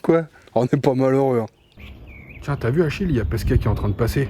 Quoi? On n'est pas malheureux. Hein. Tiens, t'as vu Achille, il y a Pesquet qui est en train de passer.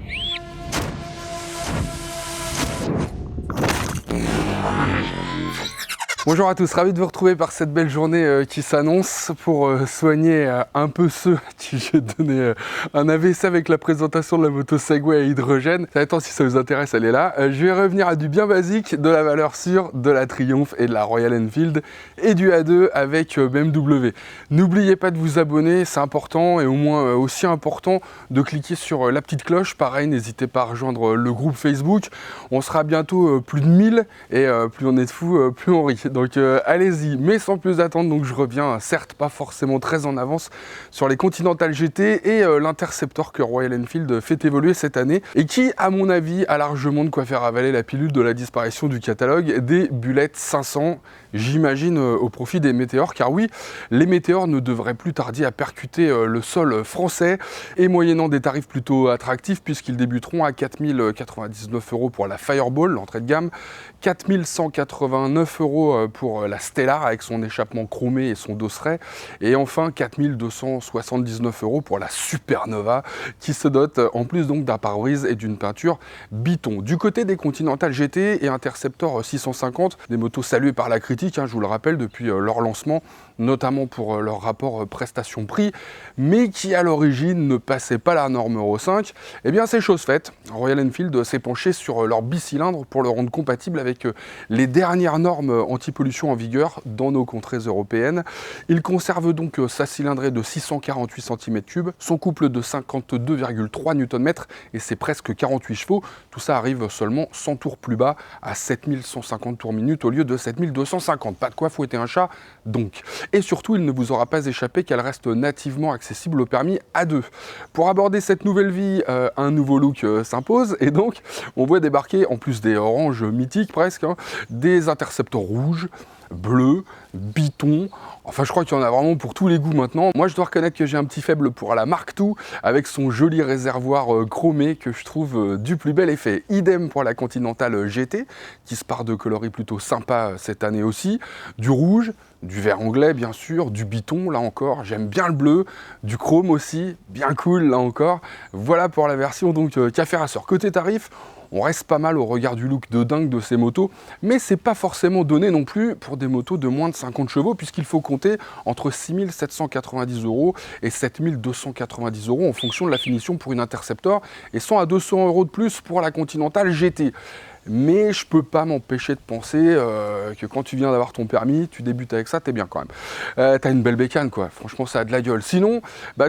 Bonjour à tous, ravi de vous retrouver par cette belle journée qui s'annonce pour soigner un peu ceux à qui j'ai donné un AVC avec la présentation de la moto Segway à hydrogène. Attends, si ça vous intéresse, elle est là. Je vais revenir à du bien basique, de la valeur sûre, de la Triumph et de la Royal Enfield et du A2 avec BMW. N'oubliez pas de vous abonner, c'est important et au moins aussi important de cliquer sur la petite cloche. Pareil, n'hésitez pas à rejoindre le groupe Facebook. On sera bientôt plus de 1000 et plus on est de fous, plus on rit. Donc allez-y, mais sans plus attendre, donc je reviens, certes pas forcément très en avance, sur les Continental GT et l'Interceptor que Royal Enfield fait évoluer cette année et qui, à mon avis, a largement de quoi faire avaler la pilule de la disparition du catalogue des Bullet 500, j'imagine au profit des Météores, car oui, les Météores ne devraient plus tarder à percuter le sol français et moyennant des tarifs plutôt attractifs puisqu'ils débuteront à 4099 € pour la Fireball, l'entrée de gamme, 4189 € pour la Stellar avec son échappement chromé et son dosseret, et enfin 4279 € pour la Supernova qui se dote en plus donc d'un pare-brise et d'une peinture Biton. Du côté des Continental GT et Interceptor 650, des motos saluées par la critique, je vous le rappelle, depuis leur lancement, notamment pour leur rapport prestation-prix, mais qui à l'origine ne passait pas la norme Euro 5, eh bien c'est chose faite. Royal Enfield s'est penché sur leur bicylindre pour le rendre compatible avec les dernières normes anti-pollution en vigueur dans nos contrées européennes. Il conserve donc sa cylindrée de 648 cm3, son couple de 52,3 Nm et ses presque 48 chevaux. Tout ça arrive seulement 100 tours plus bas à 7150 tours minute au lieu de 7250. Pas de quoi fouetter un chat donc. Et surtout, il ne vous aura pas échappé qu'elle reste nativement accessible au permis A2. Pour aborder cette nouvelle vie, un nouveau look s'impose et donc on voit débarquer, en plus des oranges mythiques presque, des Interceptors rouges, bleus, Biton. Enfin, je crois qu'il y en a vraiment pour tous les goûts maintenant. Moi, je dois reconnaître que j'ai un petit faible pour la Mark II avec son joli réservoir chromé que je trouve du plus bel effet. Idem pour la Continental GT qui se part de coloris plutôt sympa cette année aussi. Du rouge, du vert anglais bien sûr, du Biton là encore, j'aime bien le bleu, du chrome aussi, bien cool là encore. Voilà pour la version donc café rasseur. Côté tarif, on reste pas mal au regard du look de dingue de ces motos, mais c'est pas forcément donné non plus pour des motos de moins de 50 chevaux, puisqu'il faut compter entre 6 790 € et 7 290 € en fonction de la finition pour une Interceptor, et 100 à 200 € de plus pour la Continental GT. Mais je peux pas m'empêcher de penser que quand tu viens d'avoir ton permis, tu débutes avec ça, t'es bien quand même. T'as une belle bécane quoi, franchement ça a de la gueule. Sinon,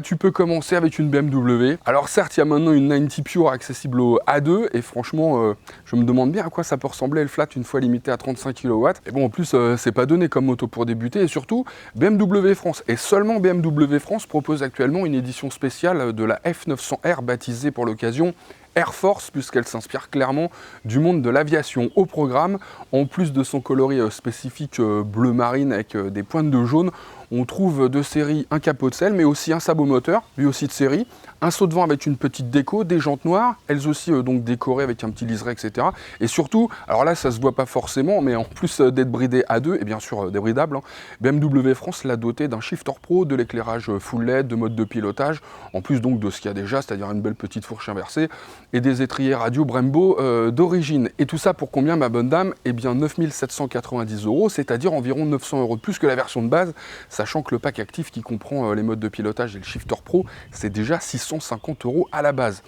tu peux commencer avec une BMW. Alors certes, il y a maintenant une 90 Pure accessible au A2 et franchement, je me demande bien à quoi ça peut ressembler le flat une fois limité à 35 kW. Et bon, en plus, c'est pas donné comme moto pour débuter et surtout, BMW France et seulement BMW France propose actuellement une édition spéciale de la F900R baptisée pour l'occasion Air Force, puisqu'elle s'inspire clairement du monde de l'aviation au programme. En plus de son coloris spécifique bleu marine avec des pointes de jaune, on trouve de série un capot de selle, mais aussi un sabot moteur, lui aussi de série, un saut de vent avec une petite déco, des jantes noires, elles aussi donc décorées avec un petit liseré, etc. Et surtout, alors là ça se voit pas forcément, mais en plus d'être bridé A2, et bien sûr débridable, BMW France l'a doté d'un shifter pro, de l'éclairage full LED, de mode de pilotage, en plus donc de ce qu'il y a déjà, c'est-à-dire une belle petite fourche inversée, et des étriers radio Brembo d'origine. Et tout ça pour combien ma bonne dame? Eh bien 9 790 €, c'est-à-dire environ 900 € de plus que la version de base, sachant que le pack actif qui comprend les modes de pilotage et le shifter pro, c'est déjà 650 € à la base.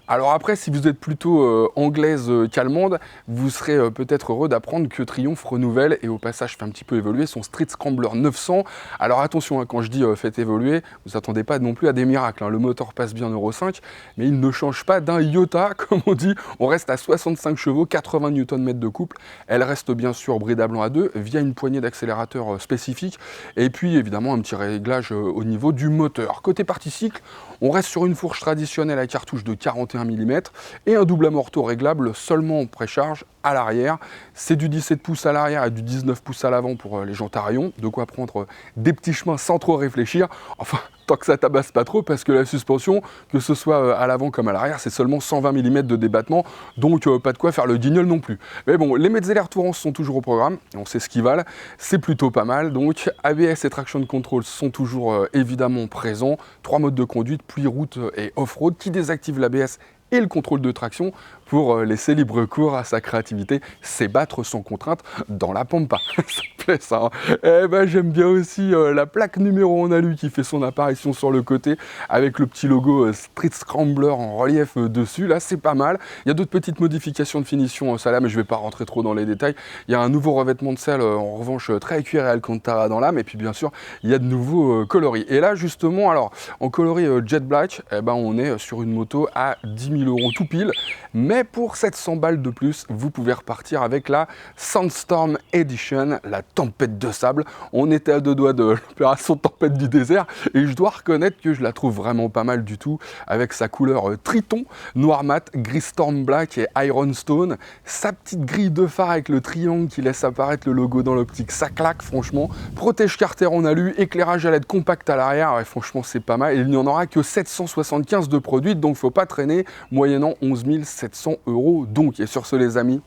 Alors après, si vous êtes plutôt anglaise qu'allemande, vous serez peut-être heureux d'apprendre que Triumph renouvelle et au passage fait un petit peu évoluer son Street Scrambler 900. Alors attention, quand je dis fait évoluer, vous attendez pas non plus à des miracles. Le moteur passe bien Euro 5, mais il ne change pas d'un iota, comme on dit. On reste à 65 chevaux, 80 Nm de couple. Elle reste bien sûr bridable en A2 via une poignée d'accélérateur spécifique. Et puis évidemment un petit réglage au niveau du moteur. Côté partie cycle, on reste sur une fourche traditionnelle à cartouche de 41 mm et un double amorto réglable seulement en précharge à l'arrière. C'est du 17 pouces à l'arrière et du 19 pouces à l'avant pour les jantes à rayons, de quoi prendre des petits chemins sans trop réfléchir. Enfin, tant que ça tabasse pas trop, parce que la suspension, que ce soit à l'avant comme à l'arrière, c'est seulement 120 mm de débattement, donc pas de quoi faire le guignol non plus. Mais bon, les Metzeler Tourance sont toujours au programme, on sait ce qu'ils valent, c'est plutôt pas mal, donc ABS et traction control sont toujours évidemment présents, 3 modes de conduite, pluie, route et off-road, qui désactive l'ABS et le contrôle de traction pour laisser libre cours à sa créativité, s'ébattre sans contrainte dans la pampa. Ça me plaît ça. Hein. Eh ben, j'aime bien aussi la plaque numéro en alu qui fait son apparition sur le côté avec le petit logo Street Scrambler en relief dessus. Là, c'est pas mal. Il y a d'autres petites modifications de finition, ça là, mais je vais pas rentrer trop dans les détails. Il y a un nouveau revêtement de selle, en revanche, très cuir et Alcantara dans l'âme. Et puis, bien sûr, il y a de nouveaux coloris. Et là, justement, alors, en coloris Jet Black, eh ben, on est sur une moto à 10 000 € tout pile. Mais pour 700 balles de plus, vous pouvez repartir avec la Sandstorm Edition, la tempête de sable. On était à 2 doigts de l'opération tempête du désert et je dois reconnaître que je la trouve vraiment pas mal du tout avec sa couleur Triton, noir mat, gris Storm Black et Iron Stone, sa petite grille de phare avec le triangle qui laisse apparaître le logo dans l'optique, ça claque franchement, protège carter en alu, éclairage à LED compact à l'arrière, ouais, franchement c'est pas mal et il n'y en aura que 775 de produits donc faut pas traîner, moyennant 11 700 € donc. Et sur ce les amis,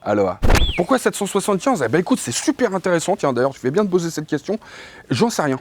aloha. Pourquoi 775? Eh ben écoute, c'est super intéressant, tiens d'ailleurs tu fais bien de poser cette question, j'en sais rien.